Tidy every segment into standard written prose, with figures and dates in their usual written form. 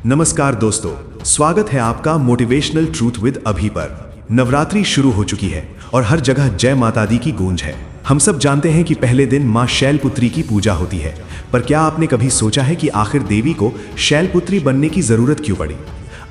नमस्कार दोस्तों, स्वागत है आपका मोटिवेशनल ट्रूथ विद अभी पर। नवरात्रि शुरू हो चुकी है और हर जगह जय माता दी की गूंज है। हम सब जानते हैं कि पहले दिन मां शैलपुत्री की पूजा होती है, पर क्या आपने कभी सोचा है कि आखिर देवी को शैलपुत्री बनने की जरूरत क्यों पड़ी?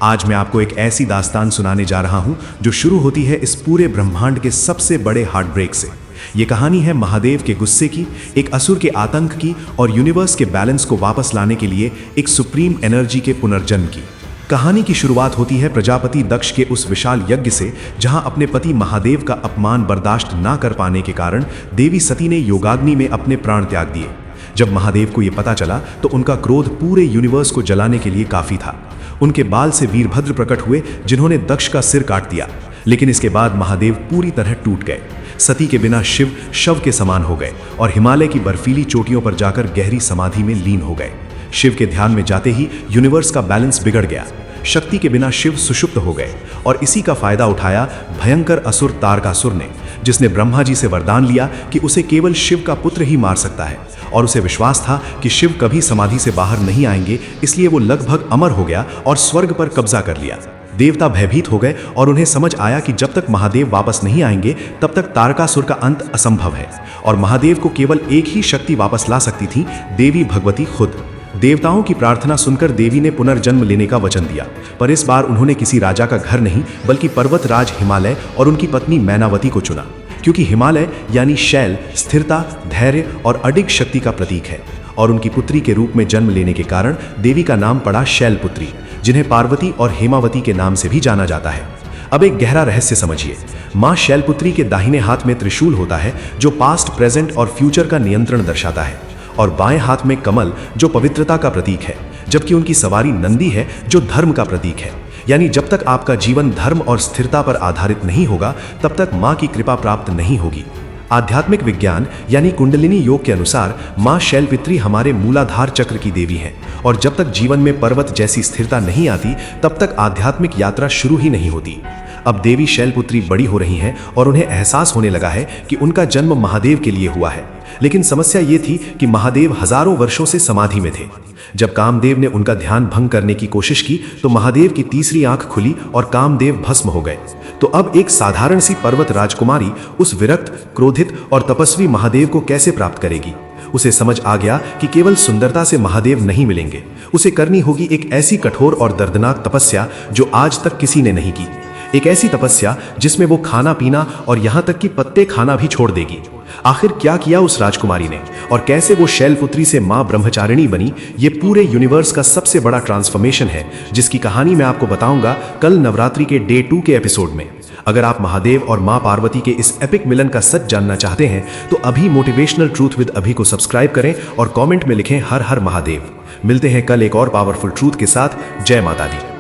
आज मैं आपको एक ऐसी दास्तान सुनाने जा रहा हूं जो शुरू होती है इस पूरे ब्रह्मांड के सबसे बड़े हार्ट ब्रेक से। ये कहानी है महादेव के गुस्से की, एक असुर के आतंक की और यूनिवर्स के बैलेंस को वापस लाने के लिए एक सुप्रीम एनर्जी के पुनर्जन्म की। कहानी की शुरुआत होती है प्रजापति दक्ष के उस विशाल यज्ञ से, जहां अपने पति महादेव का अपमान बर्दाश्त ना कर पाने के कारण देवी सती ने योगाग्नि में अपने प्राण त्याग दिए। जब महादेव को यह पता चला तो उनका क्रोध पूरे यूनिवर्स को जलाने के लिए काफी था। उनके बाल से वीरभद्र प्रकट हुए, जिन्होंने दक्ष का सिर काट दिया। लेकिन इसके बाद महादेव पूरी तरह टूट गए। सती के बिना शिव शव के समान हो गए और हिमालय की बर्फीली चोटियों पर जाकर गहरी समाधि में लीन हो गए। शिव के ध्यान में जाते ही यूनिवर्स का बैलेंस बिगड़ गया। शक्ति के बिना शिव सुषुप्त हो गए और इसी का फायदा उठाया भयंकर असुर तारकासुर ने, जिसने ब्रह्मा जी से वरदान लिया कि उसे केवल शिव का पुत्र ही मार सकता है। और उसे विश्वास था कि शिव कभी समाधि से बाहर नहीं आएंगे, इसलिए वो लगभग अमर हो गया और स्वर्ग पर कब्जा कर लिया। देवता भयभीत हो गए और उन्हें समझ आया कि जब तक महादेव वापस नहीं आएंगे तब तक तारकासुर का अंत असंभव है और महादेव को केवल एक ही शक्ति वापस ला सकती थी, देवी भगवती खुद। देवताओं की प्रार्थना सुनकर देवी ने पुनर्जन्म लेने का वचन दिया, पर इस बार उन्होंने किसी राजा का घर नहीं बल्कि पर्वत राज हिमालय और उनकी पत्नी मैनावती को चुना, क्योंकि हिमालय यानी शैल स्थिरता, धैर्य और अडिग शक्ति का प्रतीक है। और उनकी पुत्री के रूप में जन्म लेने के कारण देवी का नाम पड़ा शैलपुत्री, जिन्हें पार्वती और हेमावती के नाम से भी जाना जाता है। अब एक गहरा रहस्य समझिए। मां शैलपुत्री के दाहिने हाथ में त्रिशूल होता है, जो पास्ट, प्रेजेंट और फ्यूचर का नियंत्रण दर्शाता है, और बाएं हाथ में कमल, जो पवित्रता का प्रतीक है, जबकि उनकी सवारी नंदी है, जो धर्म का प्रतीक है। यानी जब तक आपका जीवन धर्म और स्थिरता पर आधारित नहीं होगा, तब तक मां की कृपा प्राप्त नहीं होगी। आध्यात्मिक विज्ञान यानी कुंडलिनी योग के अनुसार मां शैलपुत्री हमारे मूलाधार चक्र की देवी हैं, और जब तक जीवन में पर्वत जैसी स्थिरता नहीं आती, तब तक आध्यात्मिक यात्रा शुरू ही नहीं होती। अब देवी शैलपुत्री बड़ी हो रही हैं और उन्हें एहसास होने लगा है कि उनका जन्म महादेव के लिए हुआ है। लेकिन समस्या ये थी कि महादेव हजारों वर्षों से समाधि में थे। जब कामदेव ने उनका ध्यान भंग करने की कोशिश की तो महादेव की तीसरी आंख खुली और कामदेव भस्म हो गए। तो अब एक साधारण सी पर्वत राजकुमारी उस विरक्त, क्रोधित और तपस्वी महादेव को कैसे प्राप्त करेगी? उसे समझ आ गया कि केवल सुंदरता से महादेव नहीं मिलेंगे। उसे करनी होगी एक ऐसी कठोर और दर्दनाक तपस्या जो आज तक किसी ने नहीं की। एक ऐसी तपस्या जिसमें वो खाना पीना और यहाँ तक कि पत्ते खाना भी छोड़ देगी। आखिर क्या किया उस राजकुमारी ने और कैसे वो शैलपुत्री से मां ब्रह्मचारिणी बनी? ये पूरे यूनिवर्स का सबसे बड़ा ट्रांसफॉर्मेशन है, जिसकी कहानी मैं आपको बताऊंगा कल नवरात्रि के डे 2 के एपिसोड में। अगर आप महादेव और मां पार्वती के इस एपिक मिलन का सच जानना चाहते हैं तो अभी मोटिवेशनल ट्रूथ विद अभी को सब्सक्राइब करें और कमेंट में लिखें हर हर महादेव। मिलते हैं कल एक और पावरफुल ट्रूथ के साथ। जय माता दी।